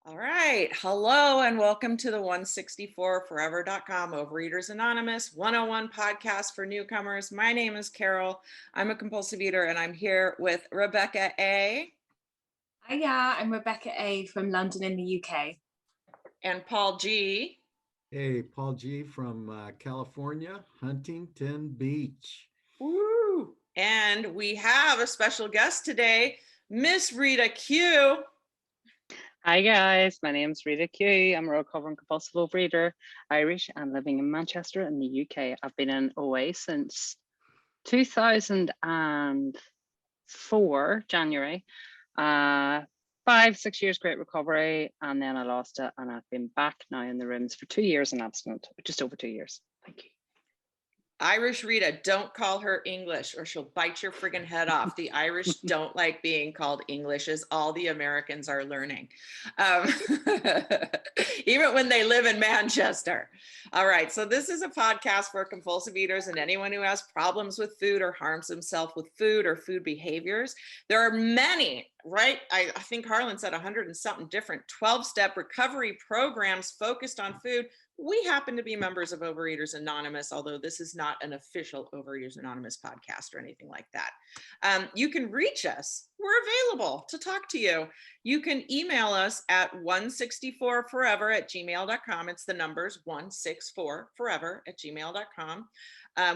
All right. Hello and welcome to the 164forever.com Overeaters Anonymous 101 podcast for newcomers. My name is Carol. I'm a compulsive eater and I'm here with Rebecca A. Hiya, I'm Rebecca A from London in the UK. And Paul G. Hey, Paul G from California, Huntington Beach. Woo! And we have a special guest today, Miss Rita Q. Hi guys, my name is Rita Q. I'm a recovering compulsive overeater, Irish, and living in Manchester in the UK. I've been in OA since 2004, January. 5-6 years great recovery, and then I lost it, and I've been back now in the rooms for 2 years and abstinent, just over 2 years. Thank you. Irish Rita, don't call her English or she'll bite your friggin' head off. The Irish don't like being called English, as all the Americans are learning, even when they live in Manchester. All right, so this is a podcast for compulsive eaters and anyone who has problems with food or harms himself with food or food behaviors. There are many, right? I think Harlan said 100 and something different 12-step recovery programs focused on food. We happen to be members of Overeaters Anonymous, although this is not an official Overeaters Anonymous podcast or anything like that. You can reach us. We're available to talk to you. You can email us at 164forever@gmail.com. It's the numbers 164forever@gmail.com.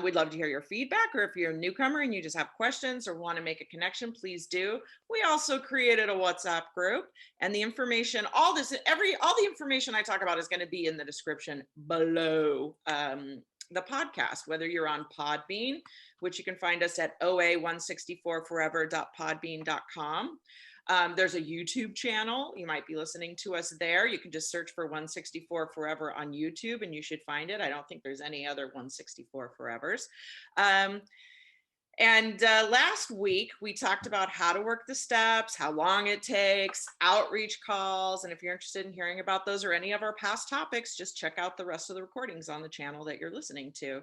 We'd love to hear your feedback, or if you're a newcomer and you just have questions or want to make a connection, please do. We also created a WhatsApp group, and the information, all the information I talk about is going to be in the description below the podcast, whether you're on Podbean, which you can find us at oa164forever.podbean.com. There's a YouTube channel. You might be listening to us there. You can just search for 164 Forever on YouTube and you should find it. I don't think there's any other 164 Forevers. Last week, we talked about how to work the steps, how long it takes, outreach calls. And if you're interested in hearing about those or any of our past topics, just check out the rest of the recordings on the channel that you're listening to.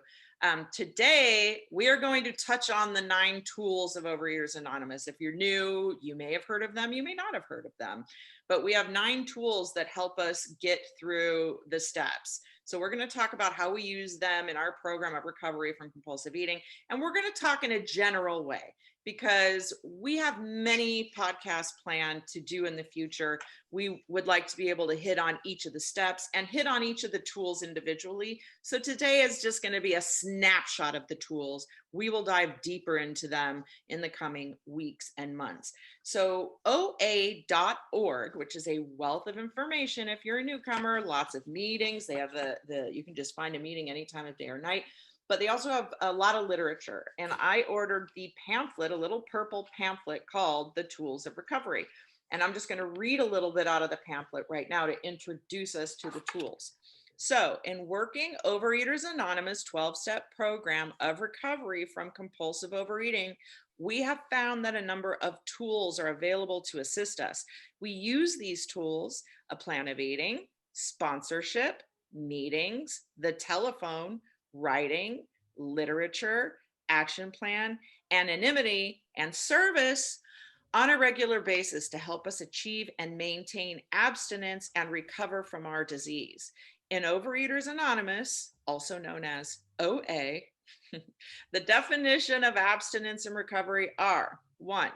Today, we are going to touch on the 9 tools of Overeaters Anonymous. If you're new, you may have heard of them, you may not have heard of them, but we have 9 tools that help us get through the steps. So we're going to talk about how we use them in our program of recovery from compulsive eating. And we're going to talk in a general way because we have many podcasts planned to do in the future. We would like to be able to hit on each of the steps and hit on each of the tools individually. So today is just going to be a snapshot of the tools. We will dive deeper into them in the coming weeks and months. So OA.org, which is a wealth of information. If you're a newcomer, lots of meetings. They have you can just find a meeting any time of day or night. But they also have a lot of literature. And I ordered the pamphlet, a little purple pamphlet called The Tools of Recovery. And I'm just going to read a little bit out of the pamphlet right now to introduce us to the tools. So in working Overeaters Anonymous 12-step program of recovery from compulsive overeating, we have found that a number of tools are available to assist us. We use these tools: a plan of eating, sponsorship, meetings, the telephone, writing, literature, action plan, anonymity, and service on a regular basis to help us achieve and maintain abstinence and recover from our disease. In Overeaters Anonymous, also known as OA, the definition of abstinence and recovery are: 1,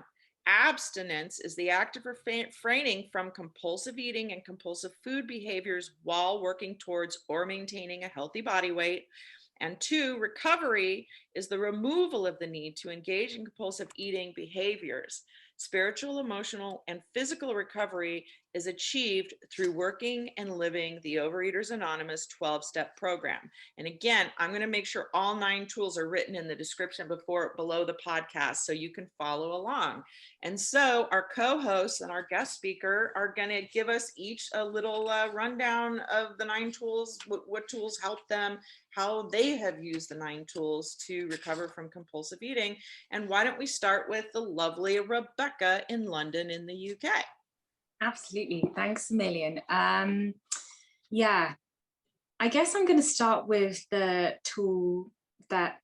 abstinence is the act of refraining from compulsive eating and compulsive food behaviors while working towards or maintaining a healthy body weight. And 2, recovery is the removal of the need to engage in compulsive eating behaviors. Spiritual, emotional, and physical recovery is achieved through working and living the Overeaters Anonymous 12-step program. And again, I'm going to make sure all 9 tools are written in the description below the podcast so you can follow along. And so our co-hosts and our guest speaker are going to give us each a little rundown of the 9 tools, what tools help them, how they have used the 9 tools to recover from compulsive eating. And why don't we start with the lovely Rebecca in London in the UK? Absolutely. Thanks a million. Yeah, I guess I'm going to start with the tool that,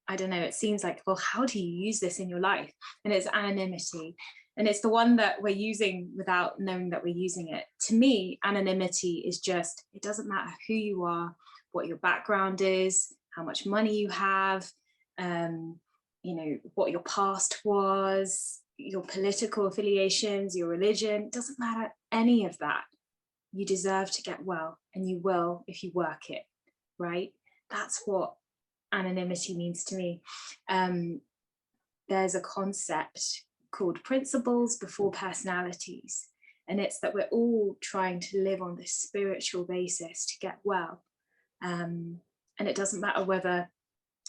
I don't know, it seems like, well, how do you use this in your life? And it's anonymity. And it's the one that we're using without knowing that we're using it. To me, anonymity is just, it doesn't matter who you are, what your background is, how much money you have, you know, what your past was, your political affiliations, your religion. It doesn't matter any of that. You deserve to get well, and you will if you work it, right? That's what anonymity means to me. There's a concept called principles before personalities, and it's that we're all trying to live on this spiritual basis to get well. And it doesn't matter whether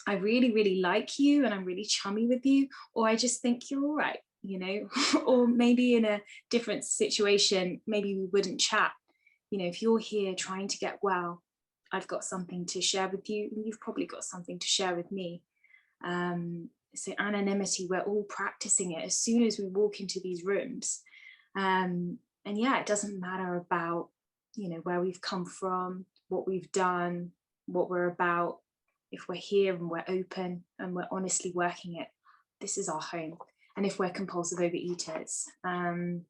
I really, really like you and I'm really chummy with you, or I just think you're all right, you know, or maybe in a different situation, maybe we wouldn't chat. You know, if you're here trying to get well, I've got something to share with you, and you've probably got something to share with me. So anonymity, we're all practicing it as soon as we walk into these rooms. And yeah, it doesn't matter about, you know, where we've come from, what we've done, what we're about. If we're here and we're open and we're honestly working it, this is our home. And if we're compulsive overeaters. So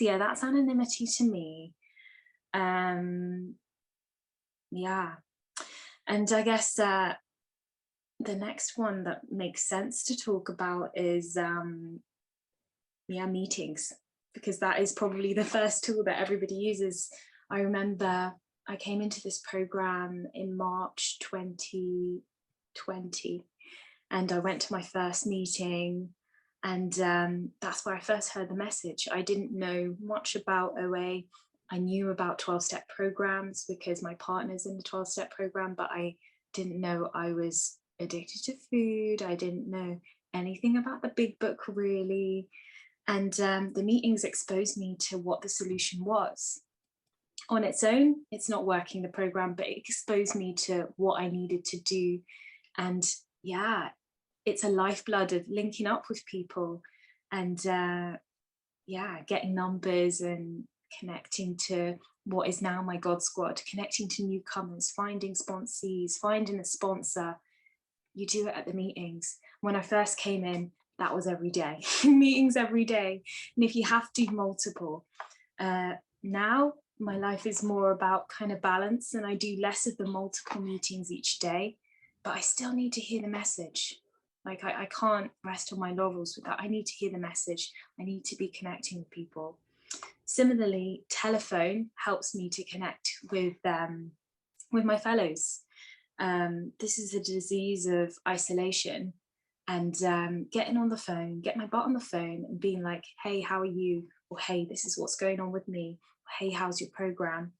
yeah, that's anonymity to me. Yeah. And I guess the next one that makes sense to talk about is meetings, because that is probably the first tool that everybody uses. I remember I came into this program in March 2020, and I went to my first meeting, and that's where I first heard the message. I didn't know much about OA. I knew about 12-step programs because my partner's in the 12-step program, but I didn't know I was addicted to food. I didn't know anything about the big book really. And the meetings exposed me to what the solution was. On its own, it's not working, the program, but it exposed me to what I needed to do. And yeah, it's a lifeblood of linking up with people and yeah, getting numbers and connecting to what is now my God squad, connecting to newcomers, finding sponsees, finding a sponsor. You do it at the meetings. When I first came in, that was every day, meetings every day. And if you have to do multiple, now my life is more about kind of balance, and I do less of the multiple meetings each day, but I still need to hear the message. Like I can't rest on my laurels with that. I need to hear the message. I need to be connecting with people. Similarly, telephone helps me to connect with my fellows. This is a disease of isolation, and getting on the phone, get my butt on the phone and being like, hey, how are you? Or hey, this is what's going on with me. Or, hey, how's your program?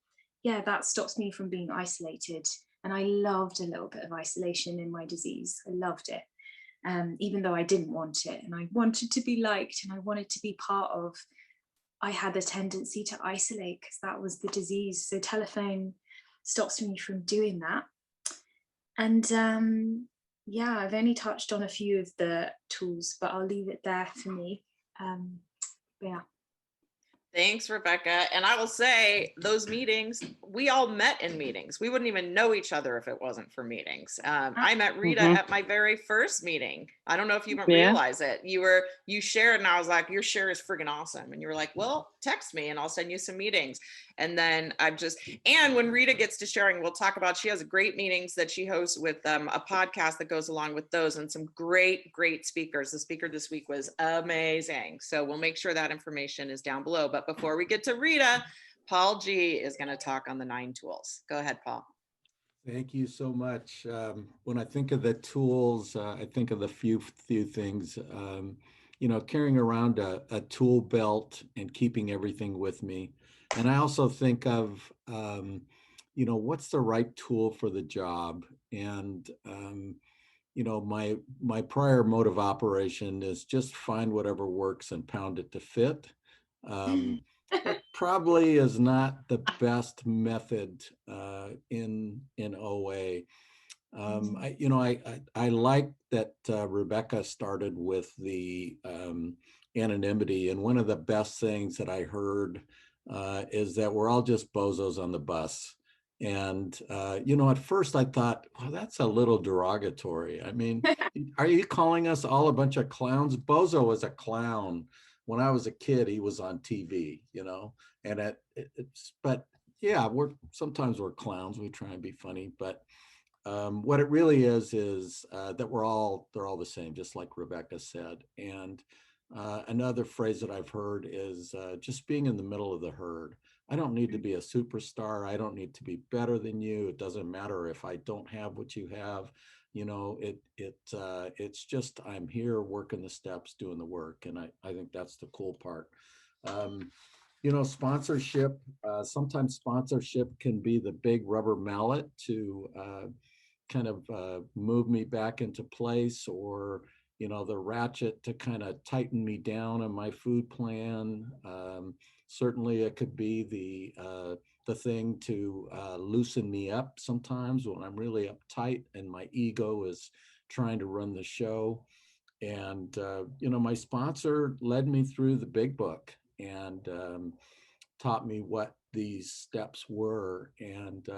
Yeah, that stops me from being isolated. And I loved a little bit of isolation in my disease. I loved it. Even though I didn't want it, and I wanted to be liked and I wanted to be part of, I had a tendency to isolate because that was the disease. So telephone stops me from doing that. And yeah, I've only touched on a few of the tools, but I'll leave it there for me. Yeah. Thanks, Rebecca. And I will say those meetings, we all met in meetings. We wouldn't even know each other if it wasn't for meetings. I met Rita at my very first meeting. I don't know if you realize it. You shared and I was like, your share is friggin' awesome. And you were like, well, text me and I'll send you some meetings. And then and when Rita gets to sharing, we'll talk about, she has great meetings that she hosts with a podcast that goes along with those, and some great speakers. The speaker this week was amazing. So we'll make sure that information is down below. But before we get to Rita, Paul G is going to talk on the 9 tools. Go ahead, Paul. Thank you so much. When I think of the tools, I think of the few things, you know, carrying around a tool belt and keeping everything with me. And I also think of, you know, what's the right tool for the job? And, you know, my prior mode of operation is just find whatever works and pound it to fit. That probably is not the best method in OA. I like that Rebecca started with the anonymity, and one of the best things that I heard is that we're all just bozos on the bus. And you know, at first I thought, well, that's a little derogatory. I mean, are you calling us all a bunch of clowns? Bozo is a clown. when I was a kid, he was on TV, and but yeah, sometimes we're clowns. We try and be funny, but what it really is that they're all the same, just like Rebecca said. And another phrase that I've heard is just being in the middle of the herd. I don't need to be a superstar. I don't need to be better than you. It doesn't matter if I don't have what you have. It's just I'm here working the steps, doing the work, and I think that's the cool part. Sponsorship. Sometimes sponsorship can be the big rubber mallet to kind of move me back into place, or the ratchet to kind of tighten me down on my food plan. Certainly it could be the thing to loosen me up sometimes when I'm really uptight and my ego is trying to run the show. And my sponsor led me through the big book and taught me what these steps were. And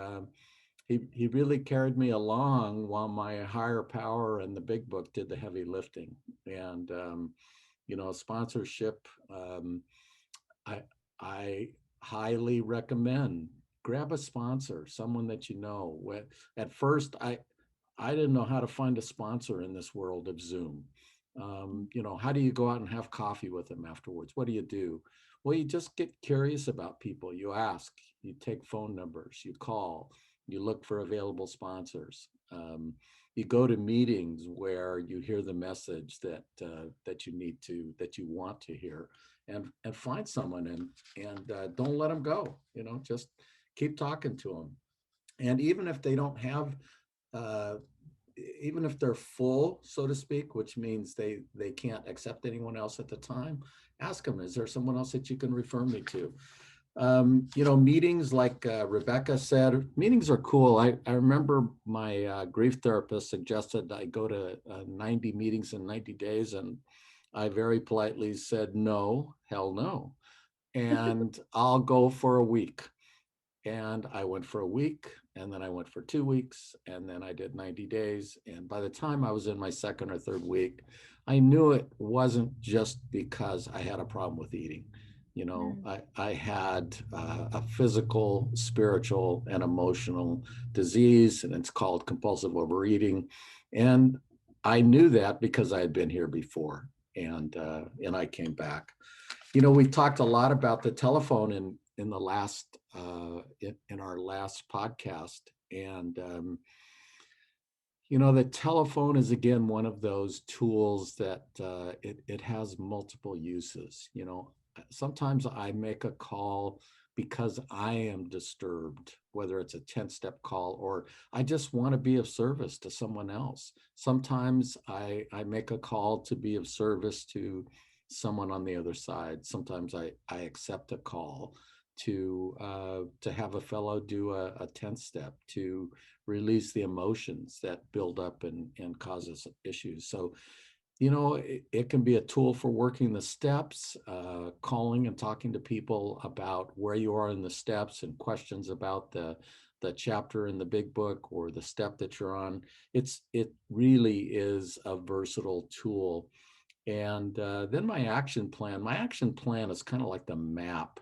he really carried me along while my higher power and the big book did the heavy lifting. And sponsorship, I highly recommend grab a sponsor, someone that you know. At first, I didn't know how to find a sponsor in this world of Zoom. How do you go out and have coffee with them afterwards? What do you do? Well, you just get curious about people. You ask, you take phone numbers, you call, you look for available sponsors. You go to meetings where you hear the message that you want to hear, and find someone and don't let them go. Just keep talking to them. And even if they don't have, even if they're full, so to speak, which means they can't accept anyone else at the time, ask them, is there someone else that you can refer me to? Meetings, like Rebecca said, meetings are cool. I remember my grief therapist suggested I go to 90 meetings in 90 days, and I very politely said, no, hell no. And I'll go for a week. And I went for a week, and then I went for 2 weeks, and then I did 90 days. And by the time I was in my second or third week, I knew it wasn't just because I had a problem with eating. I had a physical, spiritual, and emotional disease, and it's called compulsive overeating. And I knew that because I had been here before, and I came back. We talked a lot about the telephone in the last in our last podcast, and the telephone is again one of those tools that it has multiple uses. Sometimes I make a call because I am disturbed, whether it's a 10-step call or I just want to be of service to someone else. Sometimes I make a call to be of service to someone on the other side. Sometimes I accept a call to have a fellow do a 10-step to release the emotions that build up and causes issues. So it can be a tool for working the steps, calling and talking to people about where you are in the steps and questions about the chapter in the big book or the step that you're on. It really is a versatile tool. And then my action plan is kind of like the map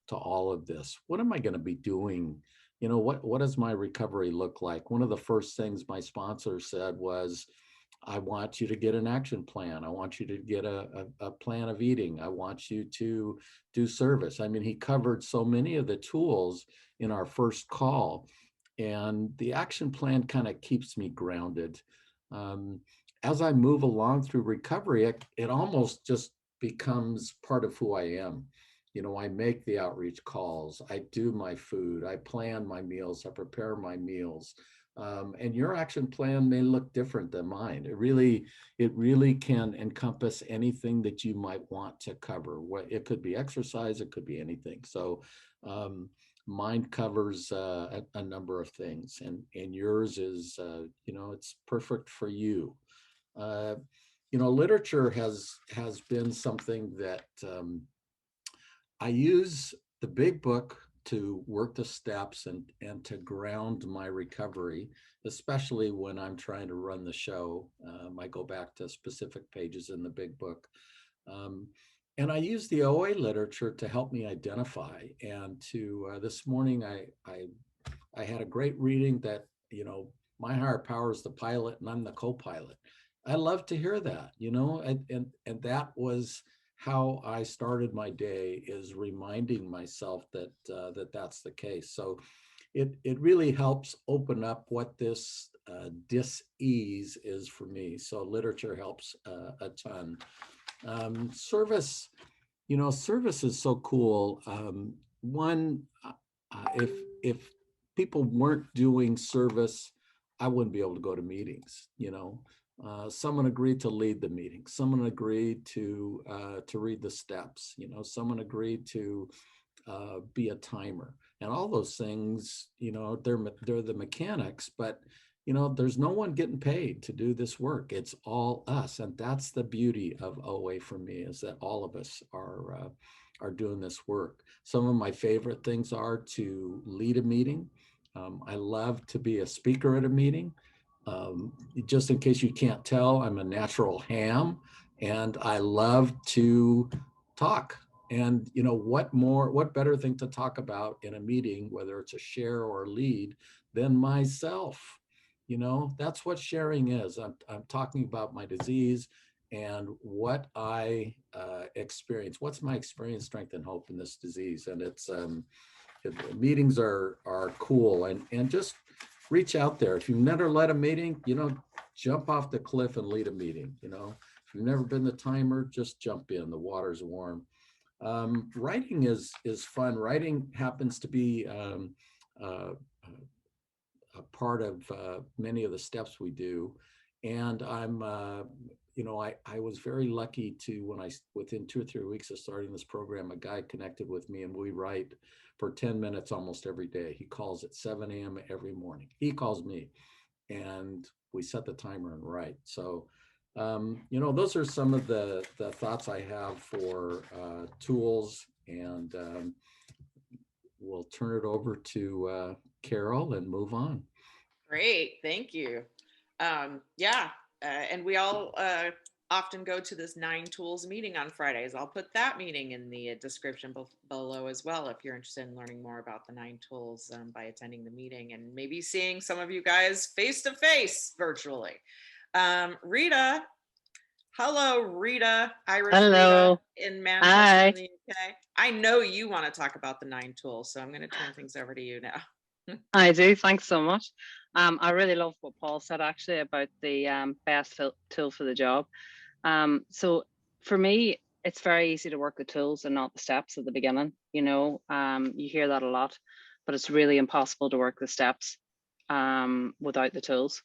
to all of this. What am I going to be doing? What does my recovery look like? One of the first things my sponsor said was, I want you to get an action plan. I want you to get a plan of eating. I want you to do service. I mean, he covered so many of the tools in our first call, and the action plan kind of keeps me grounded. As I move along through recovery, it almost just becomes part of who I am. I make the outreach calls, I do my food, I plan my meals, I prepare my meals. And your action plan may look different than mine. It really can encompass anything that you might want to cover. It could be exercise, it could be anything. So mine covers a number of things, and yours is, it's perfect for you. Literature has been something that I use the big book to work the steps and to ground my recovery, especially when I'm trying to run the show. I go back to specific pages in the big book. And I use the OA literature to help me identify. And to this morning, I had a great reading that, my higher power is the pilot and I'm the co-pilot. I love to hear that, and that was how I started my day, is reminding myself that that's the case. So it really helps open up what this dis-ease is for me. So literature helps a ton. Service, service is so cool. One, if people weren't doing service, I wouldn't be able to go to meetings. Someone agreed to lead the meeting. Someone agreed to read the steps. Someone agreed to be a timer, and all those things. They're the mechanics, but there's no one getting paid to do this work. It's all us, and that's the beauty of OA for me, is that all of us are doing this work. Some of my favorite things are to lead a meeting. I love to be a speaker at a meeting. Just in case you can't tell, I'm a natural ham, and I love to talk. And what better thing to talk about in a meeting, whether it's a share or a lead, than myself? That's what sharing is. I'm talking about my disease and what I experience. What's my experience, strength, and hope in this disease? And it's meetings are cool, and just reach out there. If you've never led a meeting, jump off the cliff and lead a meeting. If you've never been the timer, just jump in. The water's warm. Writing is fun. Writing happens to be a part of many of the steps we do. And I'm, I was very lucky to, within 2 or 3 weeks of starting this program, a guy connected with me, and we write for 10 minutes almost every day. He calls at 7 a.m. every morning. He calls me, and we set the timer and write. So, those are some of the thoughts I have for tools, and we'll turn it over to Carol and move on. Great, thank you. And we all often go to this 9 Tools meeting on Fridays. I'll put that meeting in the description below as well, if you're interested in learning more about the 9 Tools by attending the meeting, and maybe seeing some of you guys face to face virtually. Rita, hello, Rita, Irish Hello. Rita in Manchester, Hi. in the UK. I know you want to talk about the 9 Tools, so I'm going to turn things over to you now. I do. Thanks so much. I really love what Paul said actually about the best tool for the job. So for me, it's very easy to work the tools and not the steps at the beginning. You hear that a lot, but it's really impossible to work the steps without the tools.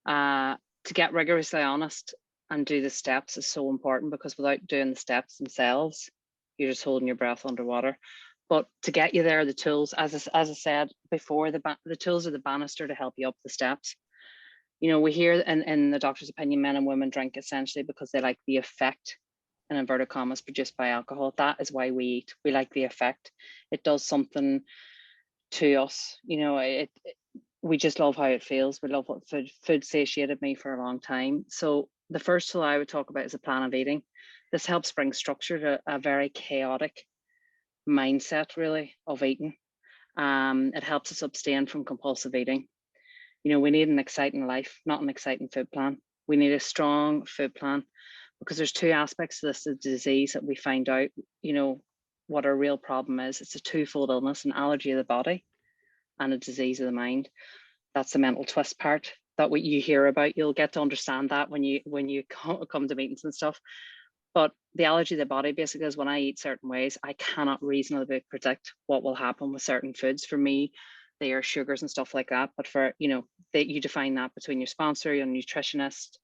To get rigorously honest and do the steps is so important, because without doing the steps themselves, you're just holding your breath underwater. But to get you there, the tools, as I said before, the tools are the banister to help you up the steps. We hear in the doctor's opinion, men and women drink essentially because they like the effect, in inverted commas, produced by alcohol. That is why we eat. We like the effect. It does something to us. We just love how it feels. We love what food satiated me for a long time. So the first tool I would talk about is a plan of eating. This helps bring structure to a very chaotic mindset, really, of eating. It helps us abstain from compulsive eating. We need an exciting life, not an exciting food plan. We need a strong food plan, because there's 2 aspects to this disease that we find out, what our real problem is. It's a twofold illness: an allergy of the body and a disease of the mind. That's the mental twist part that what you hear about. You'll get to understand that when you come to meetings and stuff. But the allergy of the body basically is when I eat certain ways, I cannot reasonably predict what will happen with certain foods. For me, they are sugars and stuff like that. But for, you define that between your sponsor, your nutritionist,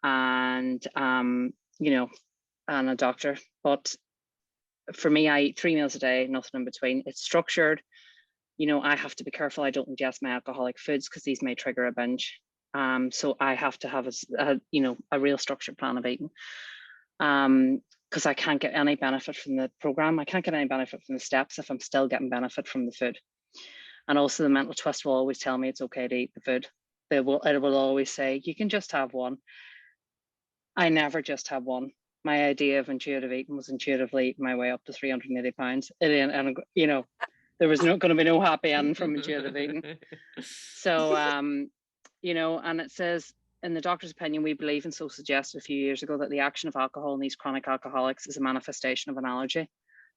and, and a doctor. But for me, I eat 3 meals a day, nothing in between. It's structured. I have to be careful I don't ingest my alcoholic foods, because these may trigger a binge. So I have to have a real structured plan of eating. Because I can't get any benefit from the program. I can't get any benefit from the steps if I'm still getting benefit from the food. And also the mental twist will always tell me it's okay to eat the food. It will always say, you can just have one. I never just have one. my idea of intuitive eating was intuitively eating my way up to 380 pounds. And you know, there was not going to be no happy ending from intuitive eating. So, you know, and it says, in the doctor's opinion, we believe, and so suggested a few years ago, that the action of alcohol in these chronic alcoholics is a manifestation of an allergy.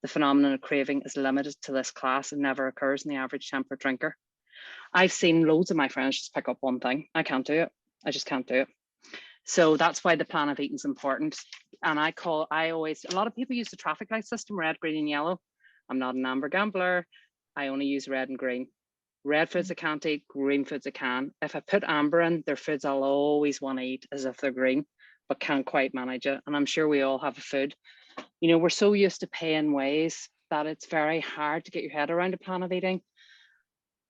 The phenomenon of craving is limited to this class and never occurs in the average temperate drinker. I've seen loads of my friends just pick up one thing. I can't do it. I just can't do it. So that's why the plan of eating is important. And a lot of people use the traffic light system, red, green, and yellow. I'm not an amber gambler. I only use red and green. Red foods I can't eat, green foods I can. If I put amber in, they're foods I'll always want to eat as if they're green, but can't quite manage it. And I'm sure we all have a food. You know, we're so used to paying ways that it's very hard to get your head around a plan of eating.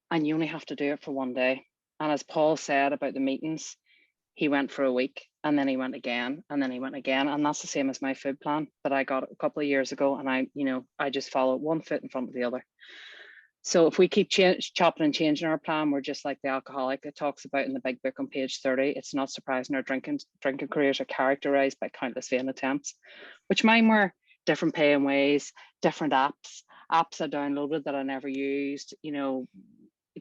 And you only have to do it for one day. And as Paul said about the meetings, he went for a week and then he went again and then he went again. And that's the same as my food plan that I got a couple of years ago. And I just follow one foot in front of the other. So if we keep chopping and changing our plan, we're just like the alcoholic. It talks about in the big book on page 30. It's not surprising our drinking careers are characterized by countless vain attempts, which mine were different paying ways, different apps I downloaded that I never used, you know,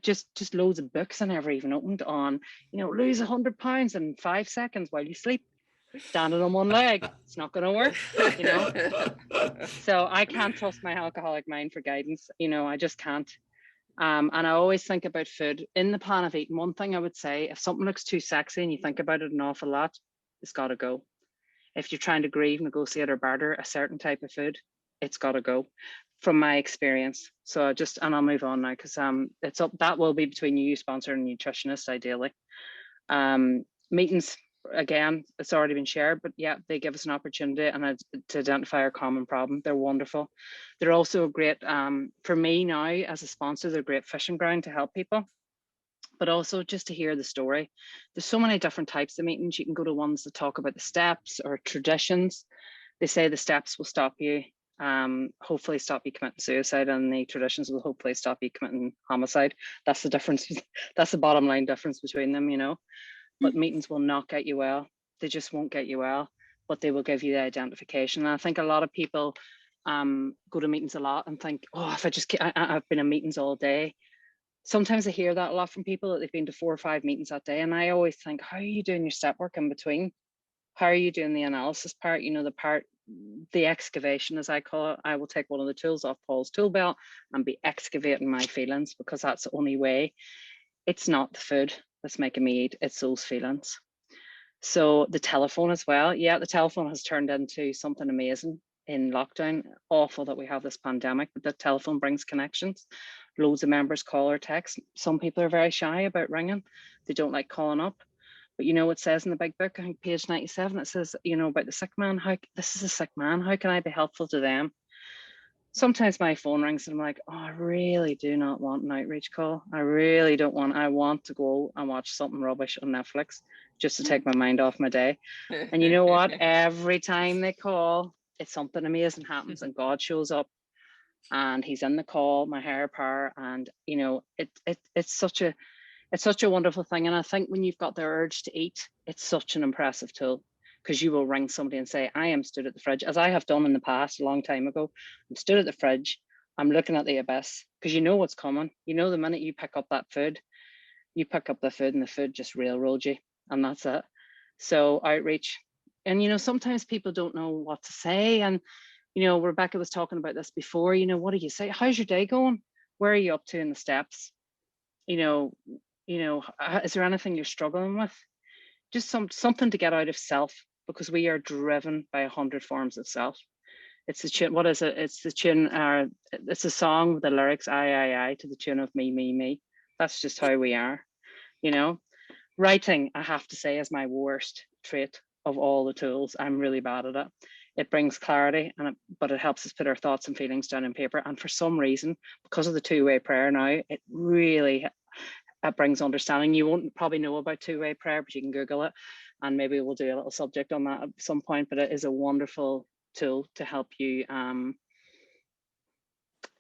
just loads of books I never even opened on, you know, lose 100 pounds in 5 seconds while you sleep, standing on one leg. It's not going to work, you know. So I can't trust my alcoholic mind for guidance, you know, I just can't. And I always think about food in the plan of eating. One thing I would say, if something looks too sexy and you think about it an awful lot, it's got to go. If you're trying to grieve, negotiate, or barter a certain type of food, it's got to go, from my experience. So and I'll move on now, because it's up. That will be between you, sponsor, and nutritionist, ideally. Meetings, again, it's already been shared, but yeah, they give us an opportunity to identify our common problem. They're wonderful. They're also a great, for me now as a sponsor, they're a great fishing ground to help people, but also just to hear the story. There's so many different types of meetings. You can go to ones that talk about the steps or traditions. They say the steps will stop you, hopefully stop you committing suicide, and the traditions will hopefully stop you committing homicide. That's the difference. That's the bottom line difference between them, you know. But meetings will not get you well. They just won't get you well, but they will give you the identification. And I think a lot of people go to meetings a lot and think, oh, if I've been in meetings all day. Sometimes I hear that a lot from people, that they've been to 4 or 5 meetings that day. And I always think, how are you doing your step work in between? How are you doing the analysis part? You know, the excavation, as I call it. I will take one of the tools off Paul's tool belt and be excavating my feelings, because that's the only way. It's not the food that's making me eat, it's those feelings. So the telephone as well. Yeah, the telephone has turned into something amazing in lockdown. Awful that we have this pandemic, but the telephone brings connections. Loads of members call or text. Some people are very shy about ringing. They don't like calling up. But you know, it says in the big book, I think page 97, it says, you know, about the sick man. This is a sick man. How can I be helpful to them? Sometimes my phone rings and I'm like, oh, I really do not want an outreach call. I really don't want. I want to go and watch something rubbish on Netflix just to take my mind off my day. And you know what? Every time they call, it's something amazing happens, and God shows up, and he's in the call, my higher power. And you know, it's such a wonderful thing. And I think when you've got the urge to eat, it's such an impressive tool, because you will ring somebody and say, I am stood at the fridge, as I have done in the past a long time ago. I'm stood at the fridge, I'm looking at the abyss, because you know what's coming. You know, the minute you pick up that food, you pick up the food and the food just railroads you, and that's it. So outreach. And, you know, sometimes people don't know what to say. And, you know, Rebecca was talking about this before, you know, what do you say? How's your day going? Where are you up to in the steps? You know, is there anything you're struggling with? Just something to get out of self, because we are driven by 100 forms of self. It's the tune. What is it? It's the tune. It's a song with the lyrics I to the tune of me. That's just how we are. You know, writing, I have to say, is my worst trait of all the tools. I'm really bad at it. It brings clarity, but it helps us put our thoughts and feelings down on paper. And for some reason, because of the two-way prayer now, it really brings understanding. You won't probably know about two-way prayer, but you can Google it, and maybe we'll do a little subject on that at some point. But it is a wonderful tool to help you.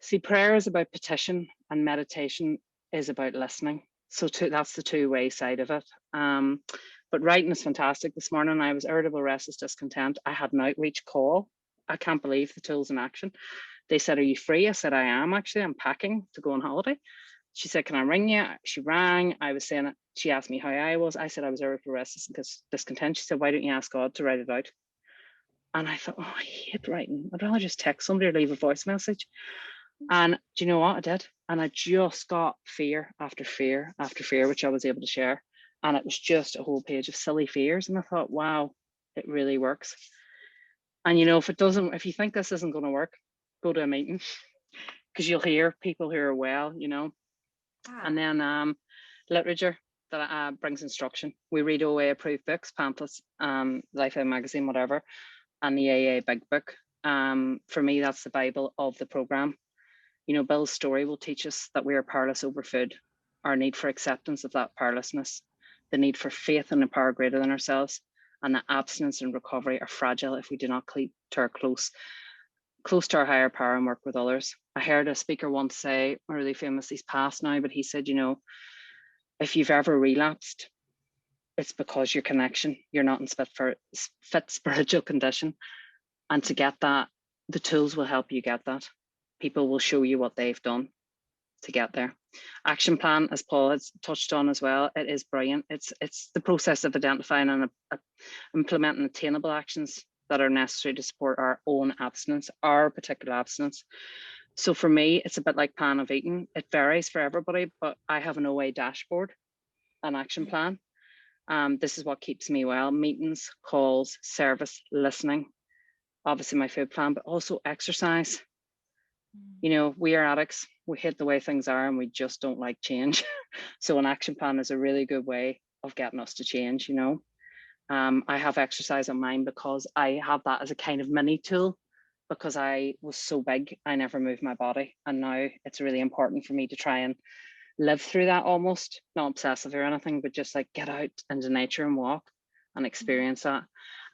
See, prayer is about petition, and meditation is about listening. So that's the two-way side of it. But writing is fantastic. This morning I was irritable, restless, discontent. I had an outreach call. I can't believe the tools in action. They said, are you free? I said, I am actually. I'm packing to go on holiday. She said, can I ring you? She rang. I was saying it. She asked me how I was. I said I was irritable, restless, and discontent. She said, why don't you ask God to write it out? And I thought, oh, I hate writing. I'd rather just text somebody or leave a voice message. And do you know what I did? And I just got fear after fear after fear, which I was able to share. And it was just a whole page of silly fears. And I thought, wow, it really works. And you know, if you think this isn't going to work, go to a meeting, because you'll hear people who are well, you know. And then literature that brings instruction. We read OA approved books, pamphlets, Life Out magazine, whatever, and the AA big book. For me, that's the Bible of the program. You know, Bill's story will teach us that we are powerless over food, our need for acceptance of that powerlessness, the need for faith in a power greater than ourselves, and that abstinence and recovery are fragile if we do not keep to our close to our higher power and work with others. I heard a speaker once say, really famous, he's passed now, but he said, you know, if you've ever relapsed, it's because your connection, you're not in fit spiritual condition. And to get that, the tools will help you get that. People will show you what they've done to get there. Action plan, as Paul has touched on as well, it is brilliant. It's the process of identifying and implementing attainable actions that are necessary to support our own abstinence, our particular abstinence. So for me, it's a bit like plan of eating. It varies for everybody, but I have an OA dashboard, an action plan. This is what keeps me well: meetings, calls, service, listening, obviously my food plan, but also exercise. You know, we are addicts. We hate the way things are and we just don't like change. So an action plan is a really good way of getting us to change, you know. I have exercise on mine because I have that as a kind of mini tool, because I was so big, I never moved my body. And now it's really important for me to try and live through that, almost not obsessive or anything, but just like get out into nature and walk and experience that.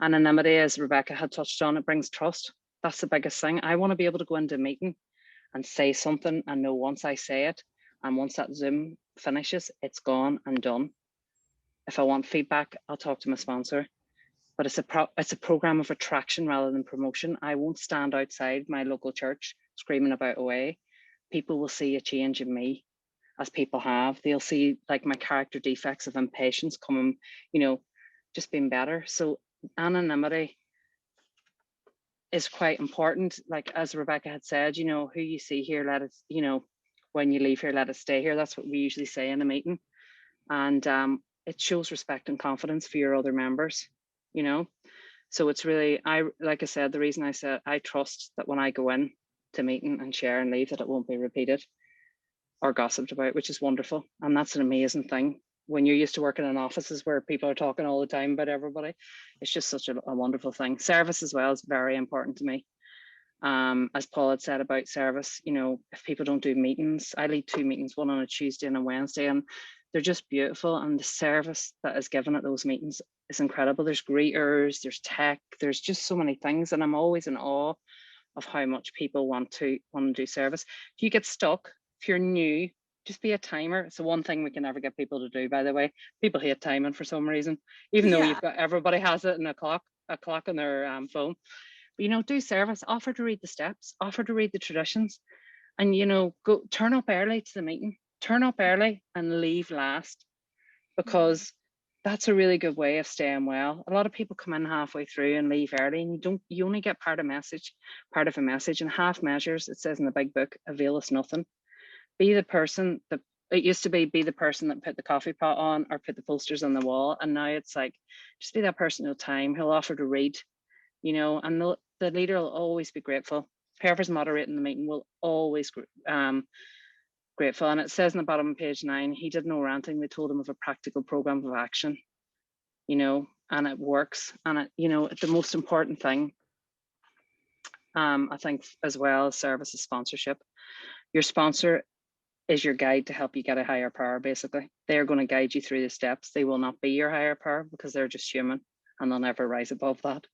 Anonymity, as Rebecca had touched on, it brings trust. That's the biggest thing. I want to be able to go into a meeting and say something and know once I say it and once that Zoom finishes, it's gone and done. If I want feedback, I'll talk to my sponsor. But it's a program of attraction rather than promotion. I won't stand outside my local church screaming about OA. People will see a change in me, as people have. They'll see like my character defects of impatience coming, you know, just being better. So anonymity is quite important. Like as Rebecca had said, you know, who you see here, let it, you know, when you leave here, let it stay here. That's what we usually say in a meeting. And it shows respect and confidence for your other members, you know. So it's really, like I said, the reason I said I trust that when I go in to meeting and share and leave, that it won't be repeated or gossiped about, which is wonderful. And that's an amazing thing. When you're used to working in offices where people are talking all the time about everybody, it's just such a wonderful thing. Service as well is very important to me. As Paul had said about service, you know, if people don't do meetings, I lead 2 meetings, one on a Tuesday and a Wednesday, and they're just beautiful. And the service that is given at those meetings is incredible. There's greeters, there's tech, there's just so many things. And I'm always in awe of how much people want to do service. If you get stuck, if you're new, just be a timer. It's the one thing we can never get people to do, by the way. People hate timing for some reason, even though you've got, everybody has it in a clock on their phone. But, you know, do service, offer to read the steps, offer to read the traditions, and, you know, go turn up early to the meeting, turn up early and leave last, because that's a really good way of staying well. A lot of people come in halfway through and leave early, and you only get part of a message, and half measures, it says in the big book, avail us nothing. Be the person that it used to be the person that put the coffee pot on or put the posters on the wall, and now it's like just be that person who'll time, who'll offer to read, you know, and the leader will always be grateful. Whoever's moderating the meeting will always grateful. And it says in the bottom of page 9, he did no ranting. They told him of a practical program of action, you know, and it works. And it, you know, the most important thing, I think, as well as service, is sponsorship. Your sponsor is your guide to help you get a higher power. Basically, they're going to guide you through the steps. They will not be your higher power because they're just human and they'll never rise above that.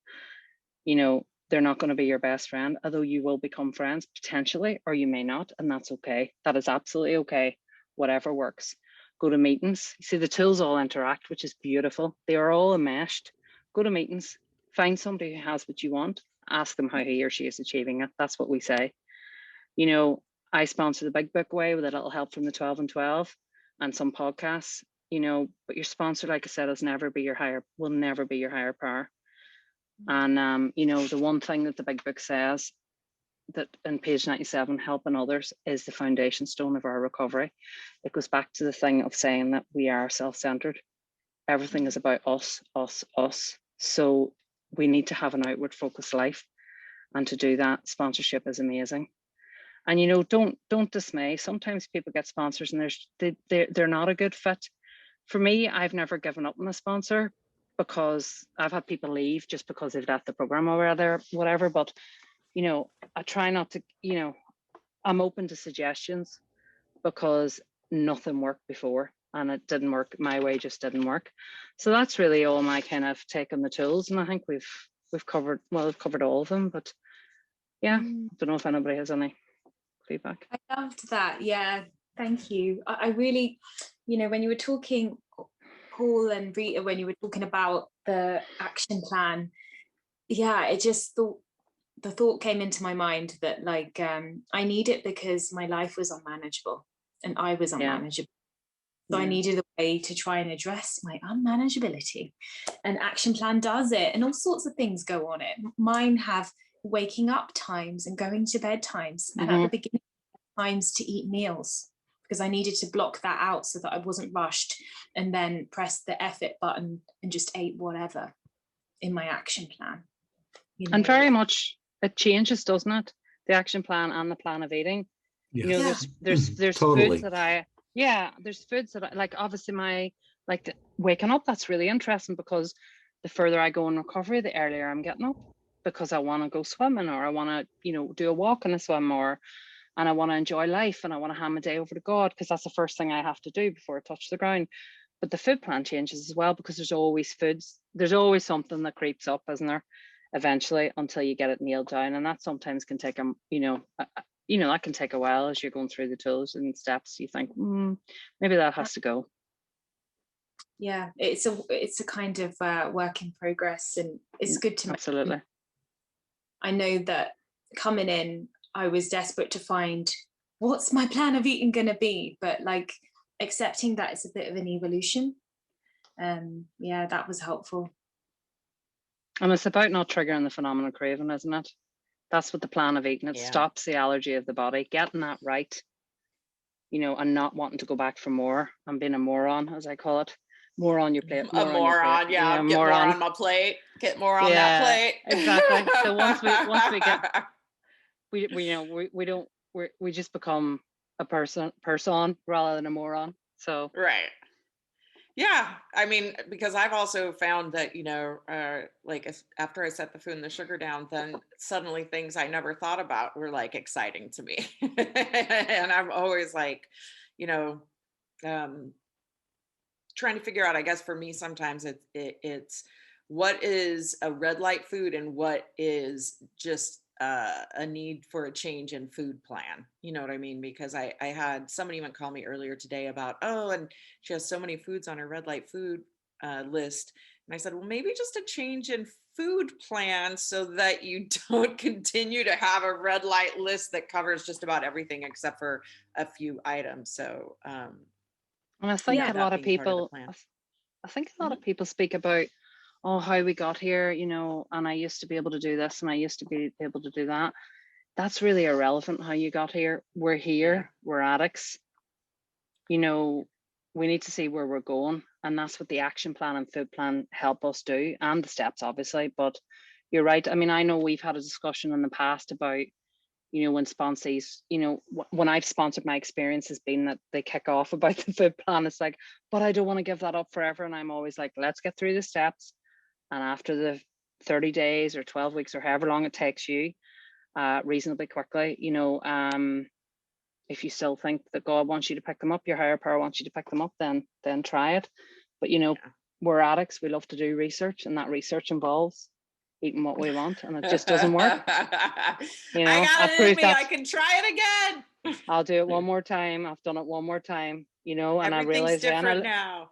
You know, they're not going to be your best friend, although you will become friends potentially, or you may not, and that's okay. That is absolutely okay, whatever works. go to meetings. You see, the tools all interact, which is beautiful. They are all enmeshed. Go to meetings, find somebody who has what you want, ask them how he or she is achieving it. That's what we say. You know, I sponsor the Big Book Way with a little help from the 12 and 12 and some podcasts, you know, but your sponsor, like I said, will never be your higher power. And, you know, the one thing that the Big Book says that in page 97, helping others is the foundation stone of our recovery. It goes back to the thing of saying that we are self-centered. Everything is about us, us, us. So we need to have an outward focused life. And to do that, sponsorship is amazing. And, you know, don't dismay. Sometimes people get sponsors and they're not a good fit. For me, I've never given up on a sponsor because I've had people leave just because they've left the program or whatever. But, you know, I try not to, you know, I'm open to suggestions because nothing worked before and it didn't work. My way just didn't work. So that's really all my kind of take on the tools. And I think we've covered all of them. But yeah, I don't know if anybody has any feedback. I loved that. Yeah, thank you. I really, you know, when you were talking, Paul and Rita, when you were talking about the action plan, yeah, it just the thought came into my mind that like I need it because my life was unmanageable and I was unmanageable. So I needed a way to try and address my unmanageability. An action plan does it, and all sorts of things go on it. Mine have waking up times and going to bed times, and at the beginning, times to eat meals, because I needed to block that out so that I wasn't rushed and then press the effort button and just ate whatever in my action plan. You know? And very much it changes, doesn't it? The action plan and the plan of eating. Yes. You know, there's totally. foods that there's foods that I like. Obviously, waking up, that's really interesting because the further I go in recovery, the earlier I'm getting up because I want to go swimming or I want to, you know, do a walk and a swim and I want to enjoy life and I want to hand my day over to God because that's the first thing I have to do before I touch the ground. But the food plan changes as well because there's always foods. There's always something that creeps up, isn't there? Eventually, until you get it nailed down, and that sometimes can take that can take a while as you're going through the tools and steps. You think maybe that has to go. Yeah, it's a kind of work in progress, and it's good to absolutely. I know that coming in, I was desperate to find what's my plan of eating going to be, but like accepting that it's a bit of an evolution. Yeah, that was helpful. And it's about not triggering the phenomenon of craving, isn't it? That's what the plan of eating. It stops the allergy of the body, getting that right, you know, and not wanting to go back for more and being a moron, as I call it. More on your plate. Get more on my plate. Get more on that plate. Exactly. So once we get, we just become a person rather than a moron. So right. Yeah, I mean, because I've also found that, you know, after I set the food and the sugar down, then suddenly things I never thought about were like exciting to me. And I'm always like, you know, trying to figure out, I guess for me, sometimes it's what is a red light food and what is just a need for a change in food plan. You know what I mean? Because I had somebody even call me earlier today about, and she has so many foods on her red light food list. And I said, well, maybe just a change in food plan so that you don't continue to have a red light list that covers just about everything except for a few items. So, and I think a lot of people, I think a lot of people speak about, how we got here, you know, and I used to be able to do this and I used to be able to do that. That's really irrelevant how you got here. We're here, we're addicts. You know, we need to see where we're going. And that's what the action plan and food plan help us do, and the steps, obviously. But you're right. I mean, I know we've had a discussion in the past about, you know, when sponsees, you know, when I've sponsored, my experience has been that they kick off about the food plan. It's like, but I don't want to give that up forever. And I'm always like, let's get through the steps. And after the 30 days or 12 weeks or however long it takes you, reasonably quickly, you know, if you still think that God wants you to pick them up, your higher power wants you to pick them up, then try it. But, you know, we're addicts. We love to do research, and that research involves eating what we want, and it just doesn't work. You know, I got it in me. I can try it again. I'll do it one more time. I've done it one more time, you know, and I Everything's realize different then now.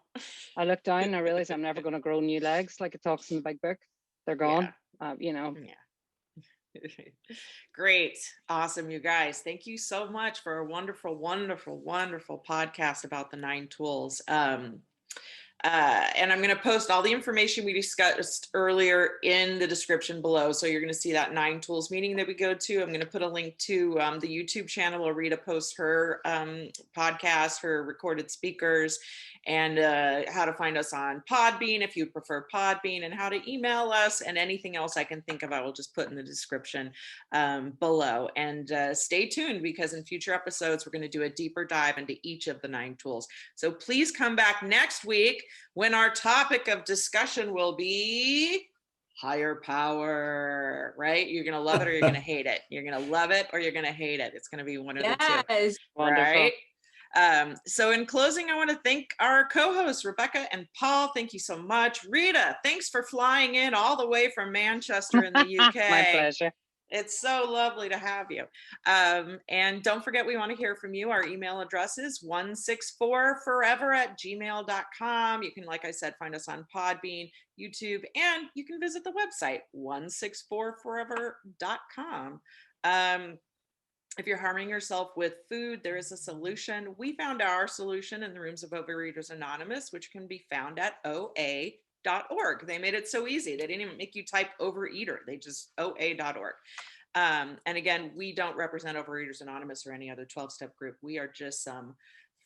I look down and I realize I'm never going to grow new legs like it talks in the big book. They're gone, you know. Yeah. Great. Awesome, you guys. Thank you so much for a wonderful, wonderful, wonderful podcast about the 9 tools. And I'm going to post all the information we discussed earlier in the description below. So you're going to see that 9 tools meeting that we go to. I'm going to put a link to the YouTube channel where Rita posts her podcast, her recorded speakers, and how to find us on Podbean if you prefer Podbean, and how to email us, and anything else I can think of I will just put in the description below. And stay tuned, because in future episodes we're going to do a deeper dive into each of the 9 tools. So please come back next week when our topic of discussion will be higher power, right? You're going to love it or you're going to hate it. You're going to love it or you're going to hate it. It's going to be one of the two. Wonderful. Right? So in closing, I want to thank our co-hosts, Rebecca and Paul. Thank you so much. Rita, thanks for flying in all the way from Manchester in the UK. My pleasure. It's so lovely to have you. And don't forget, we want to hear from you. Our email address is 164forever@gmail.com. You can, like I said, find us on Podbean, YouTube, and you can visit the website 164forever.com. If you're harming yourself with food, there is a solution. We found our solution in the rooms of Overeaters Anonymous, which can be found at OA.org. They made it so easy. They didn't even make you type Overeater. They just OA.org. And again, we don't represent Overeaters Anonymous or any other 12-step group. We are just some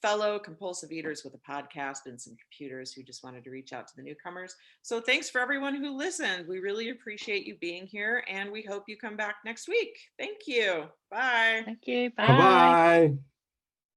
fellow compulsive eaters with a podcast and some computers who just wanted to reach out to the newcomers. So thanks for everyone who listened. We really appreciate you being here, and we hope you come back next week. Thank you. Bye. Thank you. Bye. Bye-bye.